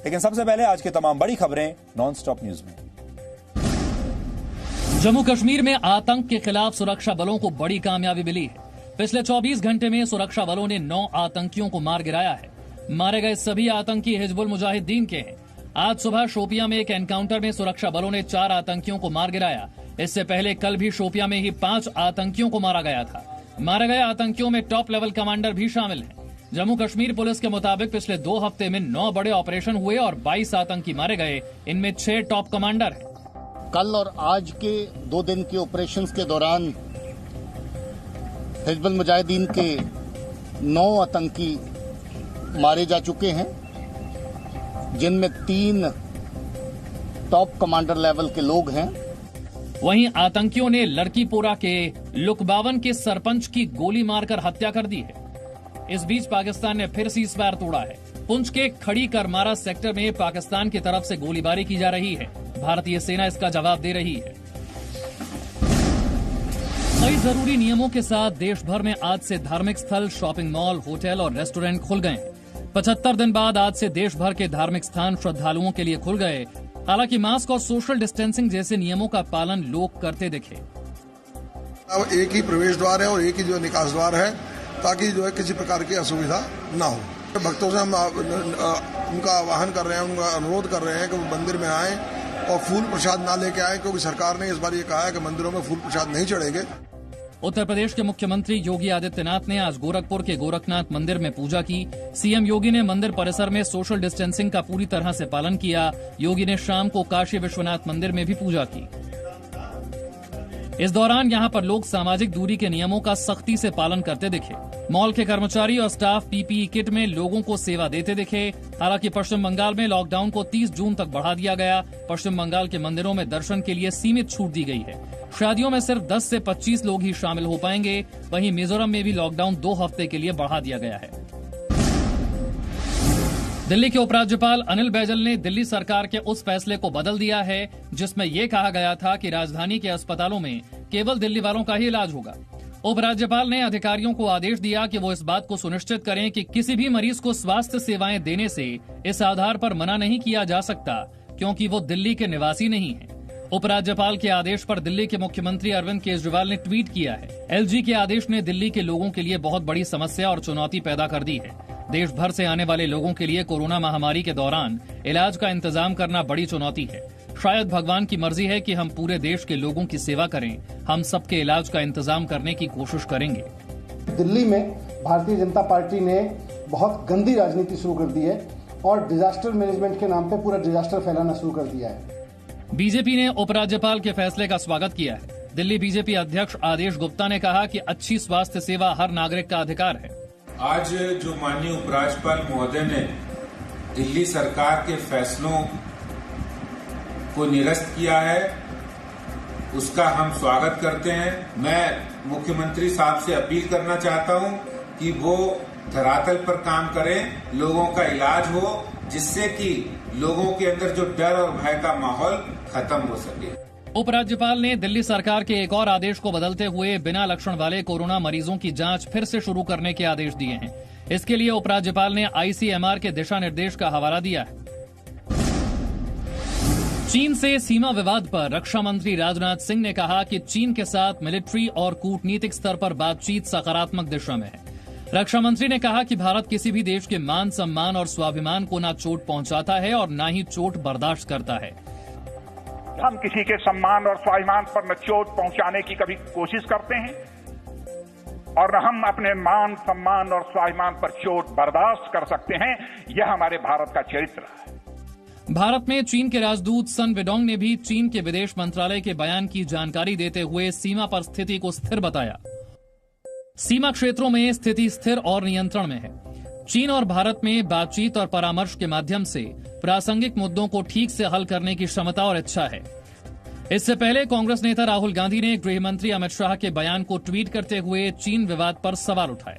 लेकिन सबसे पहले आज की तमाम बड़ी खबरें नॉन स्टॉप न्यूज में। जम्मू कश्मीर में आतंक के खिलाफ सुरक्षा बलों को बड़ी कामयाबी मिली है। पिछले 24 घंटे में सुरक्षा बलों ने 9 आतंकियों को मार गिराया है। मारे गए सभी आतंकी हिजबुल मुजाहिदीन के हैं। आज सुबह शोपियां में एक एनकाउंटर में सुरक्षा बलों ने 4 आतंकियों को मार गिराया। इससे पहले कल भी शोपियां में ही 5 आतंकियों को मारा गया था। मारे गए आतंकियों में टॉप लेवल कमांडर भी शामिल हैं। जम्मू कश्मीर पुलिस के मुताबिक पिछले 2 हफ्ते में 9 बड़े ऑपरेशन हुए और 22 आतंकी मारे गए। इनमें 6 टॉप कमांडर हैं। कल और आज के 2 दिन के ऑपरेशंस के दौरान हिजबुल मुजाहिदीन के 9 आतंकी मारे जा चुके हैं, जिनमें 3 टॉप कमांडर लेवल के लोग हैं। वहीं आतंकियों ने लड़कीपोरा के लुकबावन के सरपंच की गोली मारकर हत्या कर दी है। इस बीच पाकिस्तान ने फिर सीजफायर तोड़ा है। पुंछ के खड़ी करमारा सेक्टर में पाकिस्तान की तरफ से गोलीबारी की जा रही है। भारतीय सेना इसका जवाब दे रही है। कई जरूरी नियमों के साथ देश भर में आज से धार्मिक स्थल, शॉपिंग मॉल, होटल और रेस्टोरेंट खुल गए हैं। 75 दिन बाद आज से देश भर के धार्मिक स्थान श्रद्धालुओं के लिए खुल गए। हालांकि मास्क और सोशल डिस्टेंसिंग जैसे नियमों का पालन लोग करते दिखे। अब एक ही प्रवेश द्वार है और एक ही जो निकास द्वार है, ताकि जो है किसी प्रकार की असुविधा न हो। भक्तों से हम उनका आह्वान कर रहे हैं, उनका अनुरोध कर रहे हैं कि वो मंदिर में आएं और फूल प्रसाद ना लेके आएं, क्योंकि सरकार ने इस बार ये कहा है कि मंदिरों में फूल प्रसाद नहीं चढ़ेंगे। उत्तर प्रदेश के मुख्यमंत्री योगी आदित्यनाथ ने आज गोरखपुर के गोरखनाथ मंदिर में पूजा की। सीएम योगी ने मंदिर परिसर में सोशल डिस्टेंसिंग का पूरी तरह से पालन किया। योगी ने शाम को काशी विश्वनाथ मंदिर में भी पूजा की। इस दौरान यहां पर लोग सामाजिक दूरी के नियमों का सख्ती से पालन करते दिखे। मॉल के कर्मचारी और स्टाफ पीपीई किट में लोगों को सेवा देते दिखे। हालांकि पश्चिम बंगाल में लॉकडाउन को 30 जून तक बढ़ा दिया गया। पश्चिम बंगाल के मंदिरों में दर्शन के लिए सीमित छूट दी गई है। शादियों में सिर्फ 10 से 25 लोग ही शामिल हो पाएंगे। वहीं मिजोरम में भी लॉकडाउन 2 हफ्ते के लिए बढ़ा दिया गया है। दिल्ली के उपराज्यपाल अनिल बैजल ने दिल्ली सरकार के उस फैसले को बदल दिया है जिसमें यह कहा गया था कि राजधानी के अस्पतालों में केवल दिल्ली वालों का ही इलाज होगा। उपराज्यपाल ने अधिकारियों को आदेश दिया कि वो इस बात को सुनिश्चित करें कि किसी भी मरीज को स्वास्थ्य सेवाएं देने से इस आधार पर मना नहीं किया जा सकता क्योंकि वो दिल्ली के निवासी नहीं है। उपराज्यपाल के आदेश पर दिल्ली के मुख्यमंत्री अरविंद केजरीवाल ने ट्वीट किया है। एलजी के आदेश ने दिल्ली के लोगों के लिए बहुत बड़ी समस्या और चुनौती पैदा कर दी है। देश भर से आने वाले लोगों के लिए कोरोना महामारी के दौरान इलाज का इंतजाम करना बड़ी चुनौती है। शायद भगवान की मर्जी है कि हम पूरे देश के लोगों की सेवा करें। हम सबके इलाज का इंतजाम करने की कोशिश करेंगे। दिल्ली में भारतीय जनता पार्टी ने बहुत गंदी राजनीति शुरू कर दी है और डिजास्टर मैनेजमेंट के नाम पे पूरा डिजास्टर फैलाना शुरू कर दिया है। बीजेपी ने उपराज्यपाल के फैसले का स्वागत किया है। दिल्ली बीजेपी अध्यक्ष आदेश गुप्ता ने कहा कि अच्छी स्वास्थ्य सेवा हर नागरिक का अधिकार है। आज जो माननीय उपराज्यपाल महोदय ने दिल्ली सरकार के फैसलों को निरस्त किया है, उसका हम स्वागत करते हैं। मैं मुख्यमंत्री साहब से अपील करना चाहता हूं कि वो धरातल पर काम करें, लोगों का इलाज हो, जिससे कि लोगों के अंदर जो डर और भय का माहौल खत्म हो सके। उपराज्यपाल ने दिल्ली सरकार के एक और आदेश को बदलते हुए बिना लक्षण वाले कोरोना मरीजों की जांच फिर से शुरू करने के आदेश दिए हैं। इसके लिए उपराज्यपाल ने आईसीएमआर के दिशा निर्देश का हवाला दिया है। चीन से सीमा विवाद पर रक्षा मंत्री राजनाथ सिंह ने कहा कि चीन के साथ मिलिट्री और कूटनीतिक स्तर पर बातचीत सकारात्मक दिशा में है। रक्षा मंत्री ने कहा कि भारत किसी भी देश के मान सम्मान और स्वाभिमान को न चोट पहुंचाता है और न ही चोट बर्दाश्त करता है। हम किसी के सम्मान और स्वाभिमान पर न चोट पहुंचाने की कभी कोशिश करते हैं और न हम अपने मान सम्मान और स्वाभिमान पर चोट बर्दाश्त कर सकते हैं। यह हमारे भारत का चरित्र है। भारत में चीन के राजदूत सन वेडोंग ने भी चीन के विदेश मंत्रालय के बयान की जानकारी देते हुए सीमा पर स्थिति को स्थिर बताया। सीमा क्षेत्रों में स्थिति स्थिर और नियंत्रण में है। चीन और भारत में बातचीत और परामर्श के माध्यम से प्रासंगिक मुद्दों को ठीक से हल करने की क्षमता और इच्छा है। इससे पहले कांग्रेस नेता राहुल गांधी ने गृह मंत्री अमित शाह के बयान को ट्वीट करते हुए चीन विवाद पर सवाल उठाए।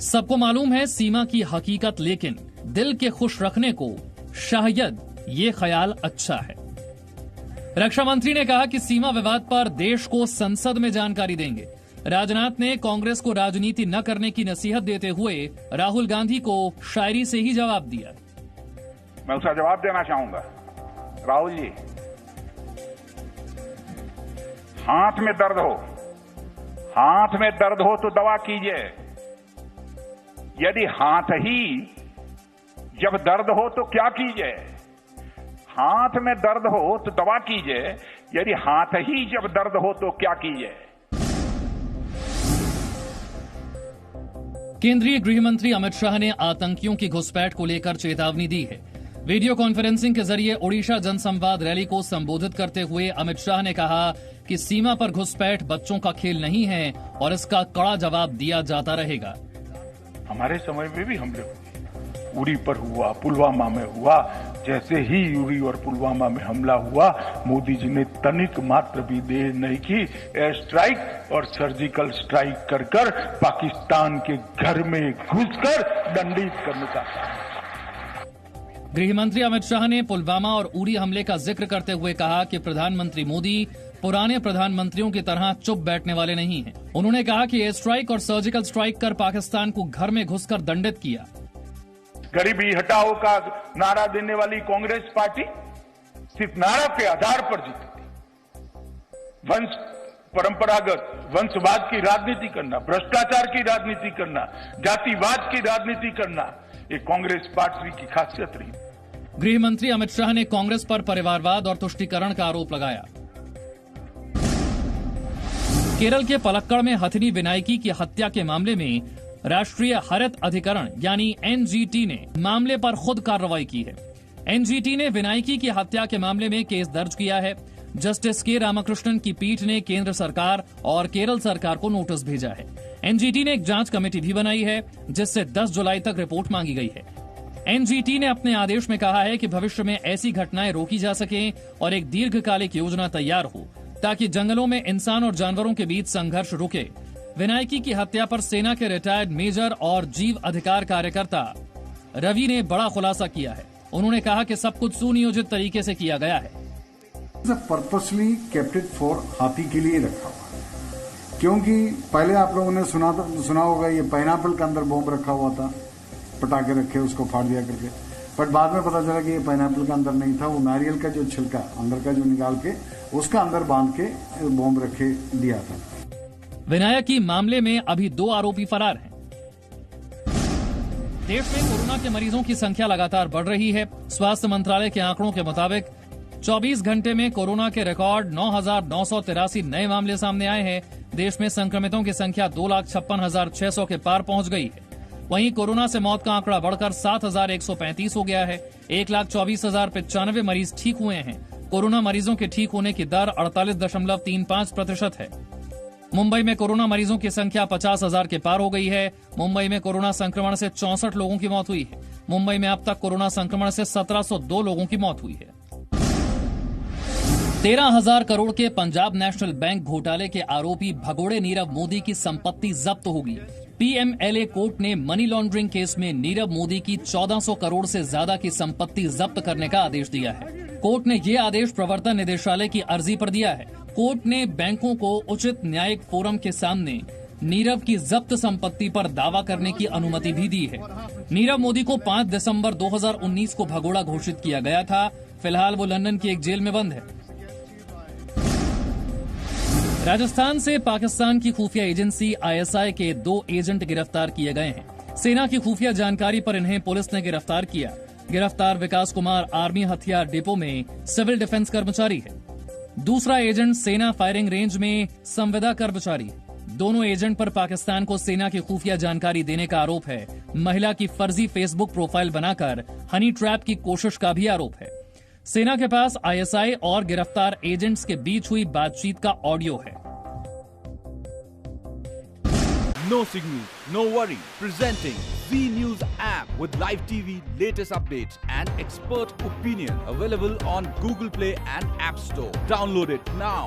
सबको मालूम है सीमा की हकीकत, लेकिन दिल के खुश रखने को शायद ये ख्याल अच्छा है। रक्षा मंत्री ने कहा कि सीमा विवाद पर देश को संसद में जानकारी देंगे। राजनाथ ने कांग्रेस को राजनीति न करने की नसीहत देते हुए राहुल गांधी को शायरी से ही जवाब दिया। मैं उसका जवाब देना चाहूंगा। राहुल जी, हाथ में दर्द हो तो दवा कीजिए। यदि हाथ ही जब दर्द हो तो क्या कीजिए? हाथ में दर्द हो तो दवा कीजिए, यदि हाथ ही जब दर्द हो तो क्या कीजिए? केंद्रीय गृह मंत्री अमित शाह ने आतंकियों की घुसपैठ को लेकर चेतावनी दी है। वीडियो कॉन्फ्रेंसिंग के जरिए ओडिशा जनसंवाद रैली को संबोधित करते हुए अमित शाह ने कहा कि सीमा पर घुसपैठ बच्चों का खेल नहीं है और इसका कड़ा जवाब दिया जाता रहेगा। हमारे समय में भी हमले हुए, उरी पर हुआ, पुलवामा में हुआ। जैसे ही उरी और पुलवामा में हमला हुआ, मोदी जी ने तनिक मात्र भी देर नहीं की, एयर स्ट्राइक और सर्जिकल स्ट्राइक कर पाकिस्तान के घर में घुसकर दंडित करने का। गृह मंत्री अमित शाह ने पुलवामा और उरी हमले का जिक्र करते हुए कहा कि प्रधानमंत्री मोदी पुराने प्रधानमंत्रियों की तरह चुप बैठने वाले नहीं हैं। उन्होंने कहा कि एयर स्ट्राइक और सर्जिकल स्ट्राइक कर पाकिस्तान को घर में घुसकर दंडित किया। गरीबी हटाओ का नारा देने वाली कांग्रेस पार्टी सिर्फ नारा के आधार पर जीती थी। परंपरागत वंशवाद की राजनीति करना, भ्रष्टाचार की राजनीति करना, जातिवाद की राजनीति करना, ये कांग्रेस पार्टी की खासियत रही। गृह मंत्री अमित शाह ने कांग्रेस पर परिवारवाद और तुष्टीकरण का आरोप लगाया। केरल के पलक्कड़ में हथिनी विनायकी की हत्या के मामले में राष्ट्रीय हरित अधिकरण यानी एनजीटी ने मामले पर खुद कार्रवाई की है। एनजीटी ने विनायकी की हत्या के मामले में केस दर्ज किया है। जस्टिस के रामाकृष्णन की पीठ ने केंद्र सरकार और केरल सरकार को नोटिस भेजा है। एनजीटी ने एक जांच कमेटी भी बनाई है जिससे 10 जुलाई तक रिपोर्ट मांगी गई है। एनजीटी ने अपने आदेश में कहा है कि भविष्य में ऐसी घटनाएं रोकी जा सकें और एक दीर्घकालिक योजना तैयार हो ताकि जंगलों में इंसान और जानवरों के बीच संघर्ष रुके। विनायकी की हत्या पर सेना के रिटायर्ड मेजर और जीव अधिकार कार्यकर्ता रवि ने बड़ा खुलासा किया है। उन्होंने कहा कि सब कुछ सुनियोजित तरीके से किया गया है। पर्पसली केप्ट इट फॉर हाथी के लिए रखा हुआ, क्योंकि पहले आप लोगों ने सुना होगा ये पाइनएप्पल के अंदर बॉम्ब रखा हुआ था, पटाखे रखे उसको फाड़ दिया करके, बट बाद में पता चला कि ये पाइनएप्पल के अंदर नहीं था, वो नारियल का जो छिलका अंदर का जो निकाल के उसका अंदर बांध के बॉम्ब रखे दिया था। विनायकी मामले में अभी 2 आरोपी फरार हैं। देश में कोरोना के मरीजों की संख्या लगातार बढ़ रही है। स्वास्थ्य मंत्रालय के आंकड़ों के मुताबिक 24 घंटे में कोरोना के रिकॉर्ड 9,983 नए मामले सामने आए हैं। देश में संक्रमितों की संख्या 2,56,600 के पार पहुंच गई है। वहीं कोरोना से मौत का आंकड़ा बढ़कर 7,135 हो गया है। 1,24,095 मरीज ठीक हुए हैं। कोरोना मरीजों के ठीक होने की दर 48.35% है। मुंबई में कोरोना मरीजों की संख्या 50,000 के पार हो गई है। मुंबई में कोरोना संक्रमण से 64 लोगों की मौत हुई है। मुंबई में अब तक कोरोना संक्रमण से 1702 लोगों की मौत हुई है। 13,000 करोड़ के पंजाब नेशनल बैंक घोटाले के आरोपी भगोड़े नीरव मोदी की संपत्ति जब्त होगी। पीएमएलए कोर्ट ने मनी लॉन्ड्रिंग केस में नीरव मोदी की 1400 करोड़ से ज्यादा की संपत्ति जब्त करने का आदेश दिया है। कोर्ट ने यह आदेश प्रवर्तन निदेशालय की अर्जी पर दिया है। कोर्ट ने बैंकों को उचित न्यायिक फोरम के सामने नीरव की जब्त संपत्ति पर दावा करने की अनुमति भी दी है। नीरव मोदी को 5 दिसंबर 2019 को भगोड़ा घोषित किया गया था। फिलहाल वो लंदन की एक जेल में बंद है। राजस्थान से पाकिस्तान की खुफिया एजेंसी आईएसआई के 2 एजेंट गिरफ्तार किए गए हैं। सेना की खुफिया जानकारी पर इन्हें पुलिस ने गिरफ्तार किया। गिरफ्तार विकास कुमार आर्मी हथियार डिपो में सिविल डिफेंस कर्मचारी है। दूसरा एजेंट सेना फायरिंग रेंज में संविदा कर्मचारी है। दोनों एजेंट पर पाकिस्तान को सेना की खुफिया जानकारी देने का आरोप है। महिला की फर्जी फेसबुक प्रोफाइल बनाकर हनी ट्रैप की कोशिश का भी आरोप है। सेना के पास आईएसआई और गिरफ्तार एजेंट्स के बीच हुई बातचीत का ऑडियो है। No signal, no worry. Presenting Z News app with live TV, latest updates and expert opinion. Available on Google Play and App Store. Download it now.